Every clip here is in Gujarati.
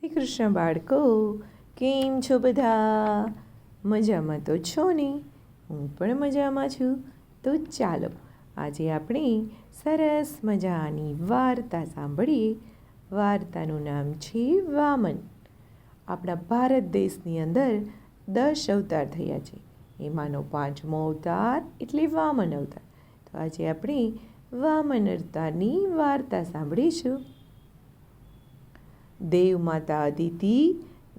શ્રી કૃષ્ણ બાળકો, કેમ છો બધા? મજામાં તો છો ને? હું પણ મજામાં છું. તો ચાલો આજે આપણે સરસ મજાની વાર્તા સાંભળીએ. વાર્તાનું નામ છે વામન. આપણા ભારત દેશની અંદર 10 અવતાર થયા છે. એમાંનો 5મો અવતાર એટલે વામન અવતાર. તો આજે આપણે વામન અવતારની વાર્તા સાંભળીશું. દેવ માતા અદિતિ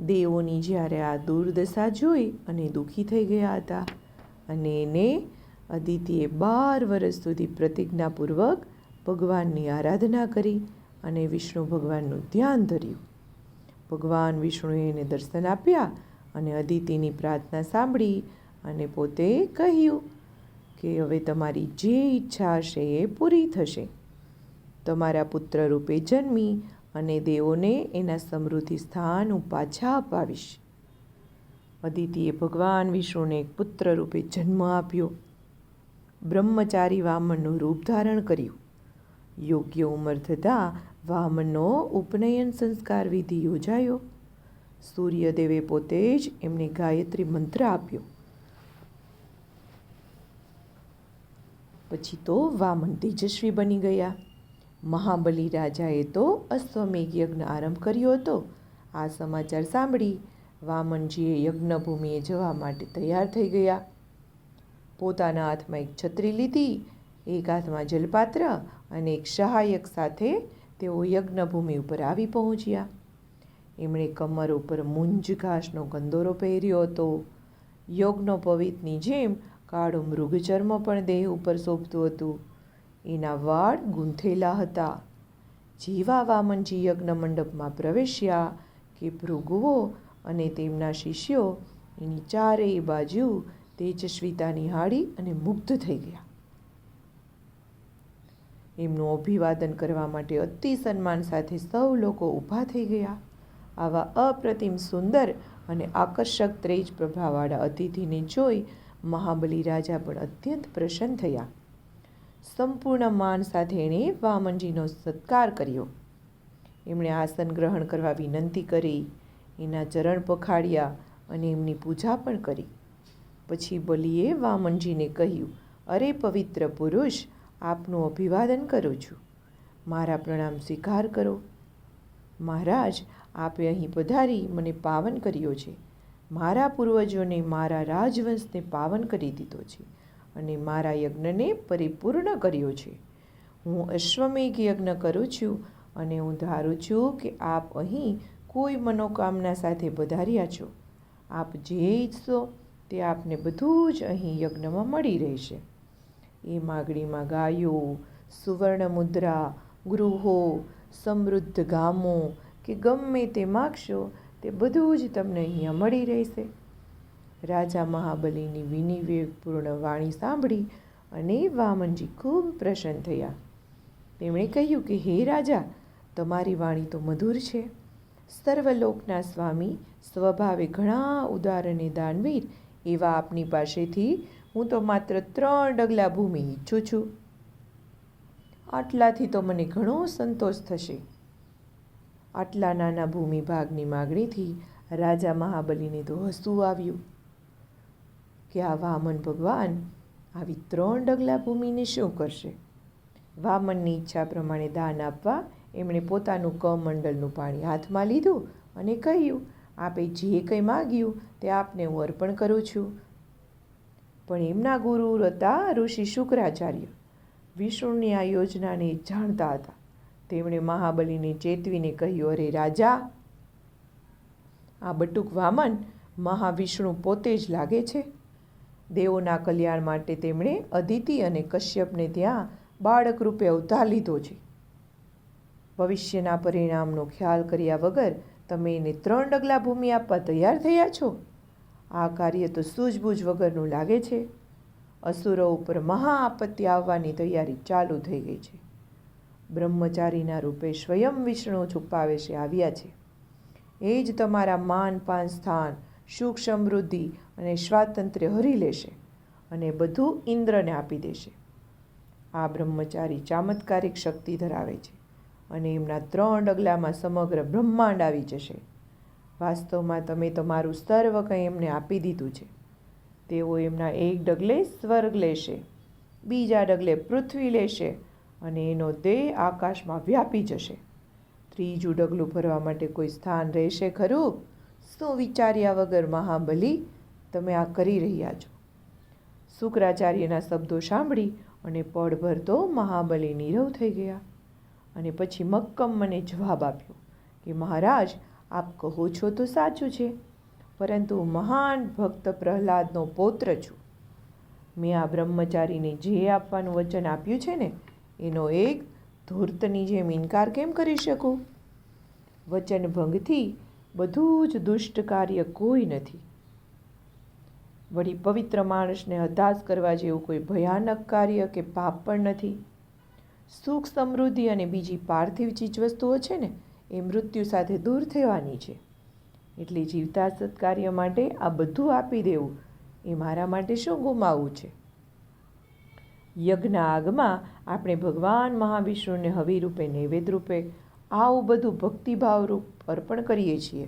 દેવોની જ્યારે આ દુર્દશા જોઈ અને દુઃખી થઈ ગયા હતા, અને એને અદિતિએ 12 વર્ષ સુધી પ્રતિજ્ઞાપૂર્વક ભગવાનની આરાધના કરી અને વિષ્ણુ ભગવાનનું ધ્યાન ધર્યું. ભગવાન વિષ્ણુએ એને દર્શન આપ્યા અને અદિતિની પ્રાર્થના સાંભળી અને પોતે કહ્યું કે હવે તમારી જે ઈચ્છા હશે એ પૂરી થશે. તમારા પુત્ર રૂપે જન્મી અને દેવોને એના સમૃદ્ધિ સ્થાન હું પાછા અપાવીશ. અદિતિએ ભગવાન વિષ્ણુને એક પુત્ર રૂપે જન્મ આપ્યો. બ્રહ્મચારી વામનનું રૂપ ધારણ કર્યું. યોગ્ય ઉંમર થતાં વામનનો ઉપનયન સંસ્કાર વિધિ યોજાયો. સૂર્યદેવે પોતે જ એમને ગાયત્રી મંત્ર આપ્યો. પછી તો વામન તેજસ્વી બની ગયા. મહાબલી રાજાએ તો અશ્વમેઘ યજ્ઞ આરંભ કર્યો હતો. આ સમાચાર સાંભળી વામનજીએ યજ્ઞભૂમિએ જવા માટે તૈયાર થઈ ગયા. પોતાના હાથમાં એક છત્રી લીધી, એક હાથમાં જલપાત્ર અને એક સહાયક સાથે તેઓ યજ્ઞભૂમિ ઉપર આવી પહોંચ્યા. એમણે કમર ઉપર મુંજ ઘાસનો ગંદોરો પહેર્યો હતો. યજ્ઞોપવીતની જેમ કાળું મૃગચર્મ પણ દેહ ઉપર શોભતું હતું. એના વાળ ગૂંથેલા હતા. જેવા વામનજી યજ્ઞ મંડપમાં પ્રવેશ્યા કે ભૃગુઓ અને તેમના શિષ્યો એની ચારેય બાજુ તેજસ્વીતા નિહાળી અને મુગ્ધ થઈ ગયા. એમનું અભિવાદન કરવા માટે અતિ સન્માન સાથે સૌ લોકો ઊભા થઈ ગયા. આવા અપ્રતિમ સુંદર અને આકર્ષક તેજ પ્રભાવાળા અતિથિને જોઈ મહાબલી રાજા પણ અત્યંત પ્રસન્ન થયા. સંપૂર્ણ માન સાથે એણે વામનજીનો સત્કાર કર્યો. એમણે આસન ગ્રહણ કરવા વિનંતી કરી, એના ચરણ પખાડ્યા અને એમની પૂજા પણ કરી. પછી બલિએ વામનજીને કહ્યું, અરે પવિત્ર પુરુષ, આપનું અભિવાદન કરું છું. મારા પ્રણામ સ્વીકાર કરો. મહારાજ, આપે અહીં પધારી મને પાવન કર્યો છે. મારા પૂર્વજોને મારા રાજવંશને પાવન કરી દીધો છે અને મારા યજ્ઞને પરિપૂર્ણ કર્યો છે. હું અશ્વમેઘ યજ્ઞ કરું છું અને હું ધારું છું કે આપ અહીં કોઈ મનોકામના સાથે પધાર્યા છો. આપ જે ઈચ્છશો તે આપને બધું જ અહીં યજ્ઞમાં મળી રહેશે. એ માગણીમાં ગાયો, સુવર્ણ મુદ્રા, ગૃહો, સમૃદ્ધ ગામો કે ગમે તે માગશો તે બધું જ તમને અહીંયા મળી રહેશે. રાજા મહાબલીની વિનિવેગપૂર્ણ વાણી સાંભળી અને વામનજી ખૂબ પ્રસન્ન થયા. તેમણે કહ્યું કે હે રાજા, તમારી વાણી તો મધુર છે. સર્વલોકના સ્વામી, સ્વભાવે ઘણા ઉદાર અને દાનવીર એવા આપની પાસેથી હું તો માત્ર 3 ડગલા ભૂમિ ઈચ્છું છું. આટલાથી તો મને ઘણો સંતોષ થશે. આટલા નાના ભૂમિ ભાગની માગણીથી રાજા મહાબલીને તો હસવું આવ્યું કે આ વામન ભગવાન આવી 3 ડગલા ભૂમિને શું કરશે. વામનની ઈચ્છા પ્રમાણે દાન આપવા એમણે પોતાનું કમંડલનું પાણી હાથમાં લીધું અને કહ્યું, આપે જે કંઈ માગ્યું તે આપને હું અર્પણ કરું છું. પણ એમના ગુરુ હતા ઋષિ શુક્રાચાર્ય. વિષ્ણુની આ યોજનાને જાણતા હતા. તેમણે મહાબલીને ચેતવીને કહ્યું, અરે રાજા, આ બટુક વામન મહાવિષ્ણુ પોતે જ લાગે છે. દેવોના કલ્યાણ માટે તેમણે અદિતિ અને કશ્યપને ત્યાં બાળક રૂપે અવતાર લીધો છે. ભવિષ્યના પરિણામનો ખ્યાલ કર્યા વગર તમે એને 3 ડગલા ભૂમિ આપવા તૈયાર થયા છો. આ કાર્ય તો સૂઝબૂઝ વગરનું લાગે છે. અસુરો ઉપર મહા આપત્તિ આવવાની તૈયારી ચાલુ થઈ ગઈ છે. બ્રહ્મચારીના રૂપે સ્વયં વિષ્ણુ છુપાવે છે આવ્યા છે. એ જ તમારા માન પાન સ્થાન, સુખ સમૃદ્ધિ અને સ્વાતંત્ર્ય હરી લેશે અને બધું ઇન્દ્રને આપી દેશે. આ બ્રહ્મચારી ચમત્કારિક શક્તિ ધરાવે છે અને એમના 3 ડગલામાં સમગ્ર બ્રહ્માંડ આવી જશે. વાસ્તવમાં તમે તમારું સર્વ કંઈ એમને આપી દીધું છે. તેઓ એમના એક ડગલે સ્વર્ગ લેશે, બીજા ડગલે પૃથ્વી લેશે અને એનો દેહ આકાશમાં વ્યાપી જશે. ત્રીજું ડગલું ભરવા માટે કોઈ સ્થાન રહેશે ખરું? શું વિચાર્યા વગર મહાબલી તમે આ કરી રહ્યા છો? શુક્રાચાર્યના શબ્દો સાંભળી અને પળભર તો મહાબલી નીરવ થઈ ગયા અને પછી મક્કમ મને જવાબ આપ્યો કે મહારાજ, આપ કહો છો તો સાચું છે, પરંતુ મહાન ભક્ત પ્રહલાદનો પૌત્ર છું. મેં આ બ્રહ્મચારીને જે આપવાનું વચન આપ્યું છે ને એનો એક ધૂર્તની જેમ ઇનકાર કેમ કરી શકું? વચન ભંગથી બધું જ દુષ્ટ કાર્ય કોઈ નથી. વળી પવિત્ર માણસને હતાશ કરવા જેવું કોઈ ભયાનક કાર્ય કે પાપ પણ નથી. સુખ સમૃદ્ધિ અને બીજી પાર્થિવ ચીજવસ્તુઓ છે ને એ મૃત્યુ સાથે દૂર થવાની છે. એટલે જીવતા સત્કાર્ય માટે આ બધું આપી દેવું એ મારા માટે શું ગુમાવવું છે? યજ્ઞ આગમાં આપણે ભગવાન મહાવિષ્ણુને હવિ રૂપે નૈવેદ્ય રૂપે આવું બધું ભક્તિભાવરૂપ અર્પણ કરીએ છીએ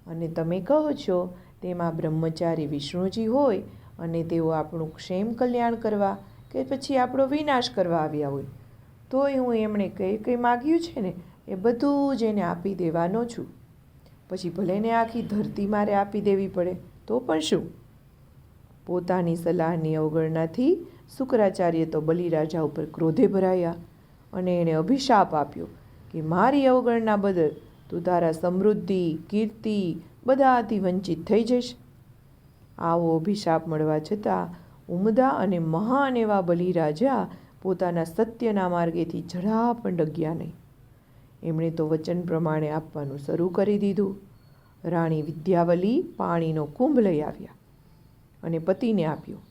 અને તમે કહો છો તેમાં બ્રહ્મચારી વિષ્ણુજી હોય અને તેઓ આપણું ક્ષેમ કલ્યાણ કરવા કે પછી આપણો વિનાશ કરવા આવ્યા હોય, તોય હું એમણે કંઈ માગ્યું છે ને એ બધું જ એને આપી દેવાનો છું. પછી ભલે ને આખી ધરતી મારે આપી દેવી પડે તો પણ શું? પોતાની સલાહની અવગણનાથી શુક્રાચાર્ય તો બલિરાજા ઉપર ક્રોધે ભરાયા અને એણે અભિશાપ આપ્યો કે મારી અવગણના બદલ તું તારા સમૃદ્ધિ, કીર્તિ બધાથી વંચિત થઈ જઈશ. આવો અભિશાપ મળવા છતાં ઉમદા અને મહાન એવા બલિરાજા પોતાના સત્યના માર્ગેથી જરા પણ ડગ્યા નહીં. એમણે તો વચન પ્રમાણે આપવાનું શરૂ કરી દીધું. રાણી વિદ્યાવલી પાણીનો કુંભ લઈ આવ્યા અને પતિને આપ્યો.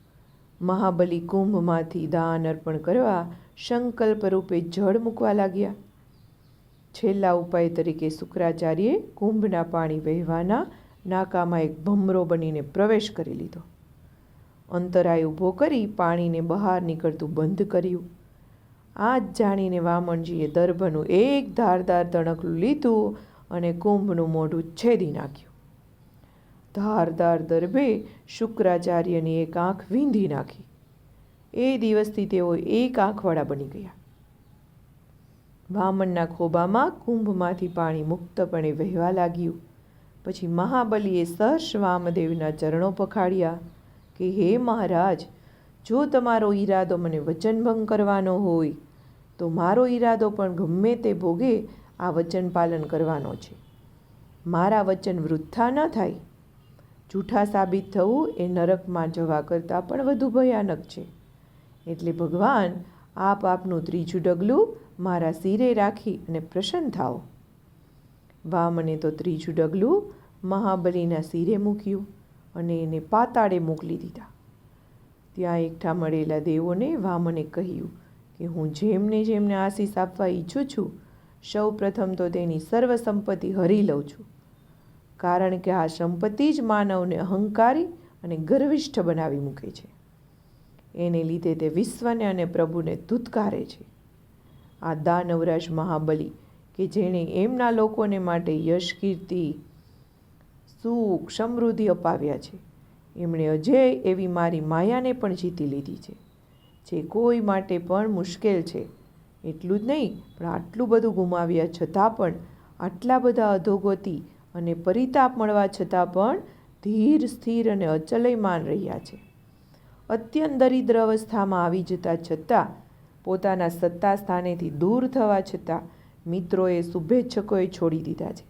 મહાબલી કુંભમાંથી દાન અર્પણ કરવા સંકલ્પ રૂપે જળ મૂકવા લાગ્યા. છેલ્લા ઉપાય તરીકે શુક્રાચાર્યે કુંભના પાણી વહેવાના નાકામાં એક ભમરો બનીને પ્રવેશ કરી લીધો. અંતરાય ઊભો કરી પાણીને બહાર નીકળતું બંધ કર્યું. આ જ જાણીને વામનજીએ દર્ભનું એક ધારદાર તણકલું લીધું અને કુંભનું મોઢું છેદી નાખ્યું. ધારદાર દર્ભે શુક્રાચાર્યની એક આંખ વીંધી નાખી. એ દિવસથી તેઓ એક આંખવાળા બની ગયા. વામનના ખોબામાં કુંભમાંથી પાણી મુક્તપણે વહેવા લાગ્યું. પછી મહાબલીએ સહર્ષ વામદેવના ચરણો પખાડ્યા કે હે મહારાજ, જો તમારો ઈરાદો મને વચનભંગ કરવાનો હોય તો મારો ઈરાદો પણ ગમે તે ભોગે આ વચન પાલન કરવાનો છે. મારા વચન વૃથા ન થાય. જૂઠા સાબિત થવું એ નરકમાં જવા કરતાં પણ વધુ ભયાનક છે. એટલે ભગવાન આપ આપનું ત્રીજું ડગલું મારા શિરે રાખી અને પ્રસન્ન થાઓ. વામને તો ત્રીજું ડગલું મહાબલીના શિરે મૂક્યું અને એને પાતાળે મોકલી દીધા. ત્યાં એકઠા મળેલા દેવોને વામને કહ્યું કે હું જેમને જેમને આશીષ આપવા ઈચ્છું છું, સૌ પ્રથમ તો તેની સર્વ સંપત્તિ હરી લઉં છું. કારણ કે આ સંપત્તિ જ માનવને અહંકારી અને ગર્વિષ્ઠ બનાવી મૂકે છે. એને લીધે તે વિશ્વને અને પ્રભુને ધૂતકારે છે. આ દાનવરાજ મહાબલી કે જેણે એમના લોકોને માટે યશ, કીર્તિ, સુખ, સમૃદ્ધિ અપાવ્યા છે, એમણે અજેય એવી મારી માયાને પણ જીતી લીધી છે, જે કોઈ માટે પણ મુશ્કેલ છે. એટલું જ નહીં, પણ આટલું બધું ગુમાવ્યા છતાં પણ, આટલા બધા અધોગતિ અને પરિતાપ મળવા છતાં પણ ધીર, સ્થિર અને અચલયમાન રહ્યા છે. અત્યંત દરિદ્ર અવસ્થામાં આવી જતા છતાં, પોતાના સત્તા સ્થાનેથી દૂર થવા છતાં મિત્રોએ, શુભેચ્છકોએ છોડી દીધા છે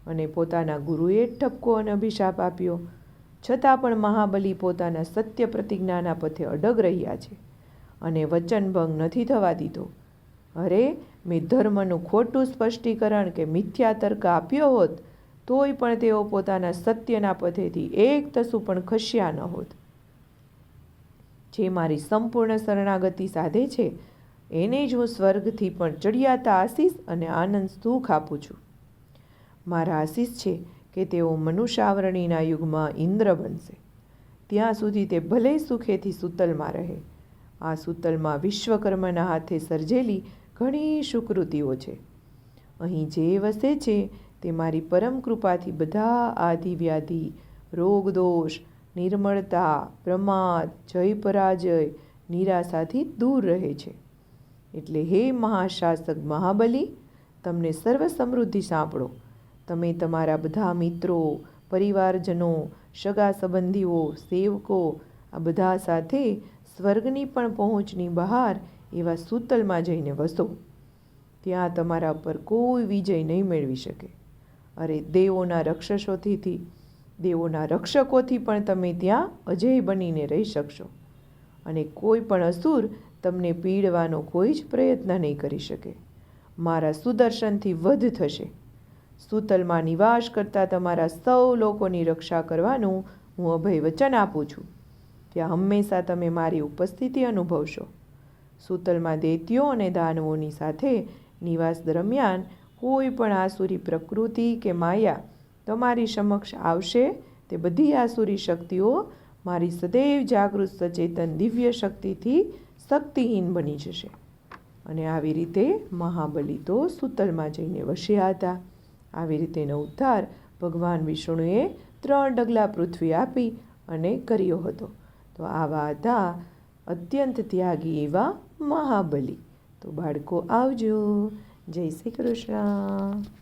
અને પોતાના ગુરુએ ઠપકો અને અભિશાપ આપ્યો છતાં પણ મહાબલી પોતાના સત્ય પ્રતિજ્ઞાના પથે અડગ રહ્યા છે અને વચનભંગ નથી થવા દીધો. અરે, મેં ધર્મનું ખોટું સ્પષ્ટીકરણ કે મિથ્યા તર્ક આપ્યો હોત તોય પણ તેઓ પોતાના સત્યના પથેથી એક તસુ પણ ખસ્યા ન હોત. જે મારી સંપૂર્ણ શરણાગતિ સાધે છે એને જ હું સ્વર્ગથી પણ ચડિયાતા આશીષ અને આનંદ સુખ આપું છું. મારા આશીષ છે કે તેઓ મનુષ્યાવરણીના યુગમાં ઇન્દ્ર બનશે. ત્યાં સુધી તે ભલે સુખેથી સૂતલમાં રહે. આ સૂતલમાં વિશ્વકર્માના હાથે સર્જેલી ઘણી સુકૃતિઓ છે. અહીં જે વસે છે તે મારી પરમ કૃપાથી બધા આદિ વ્યાધિ, રોગ દોષ, નિર્મળતા, પ્રમાદ, જય પરાજય, નિરાશાથી દૂર રહે છે. એટલે હે મહાશાસક મહાબલી, તમને સર્વ સમૃદ્ધિ સાંપડો. તમે તમારા બધા મિત્રો, પરિવારજનો, સગા સંબંધીઓ, સેવકો આ બધા સાથે સ્વર્ગની પણ પહોંચની બહાર એવા સૂતલમાં જઈને વસો. ત્યાં તમારા પર કોઈ વિજય નહીં મેળવી શકે. અરે દેવોના રક્ષકોથી પણ તમે ત્યાં અજય બનીને રહી શકશો અને કોઈ પણ અસુર તમને પીડવાનો કોઈ જ પ્રયત્ન નહીં કરી શકે. મારા સુદર્શનથી વધ થશે. સૂતલમાં નિવાસ કરતા તમારા સૌ લોકોની રક્ષા કરવાનું હું અભય વચન આપું છું. ત્યાં હંમેશા તમે મારી ઉપસ્થિતિ અનુભવશો. સૂતલમાં દૈત્યો અને દાનવોની સાથે નિવાસ દરમિયાન કોઈ પણ આસુરી પ્રકૃતિ કે માયા તમારી સમક્ષ આવશે તે બધી આસુરી શક્તિઓ મારી સદૈવ જાગૃત સચેતન દિવ્ય શક્તિથી શક્તિહીન બની જશે. અને આવી રીતે મહાબલી તો સૂતલમાં જઈને વસ્યા હતા. આવી રીતેનો ઉદ્ધાર ભગવાન વિષ્ણુએ 3 ડગલા પૃથ્વી આપી અને કર્યો હતો. તો આવા હતા અત્યંત ત્યાગી એવા મહાબલી. તો બાળકો આવજો. જય શ્રી કૃષ્ણ.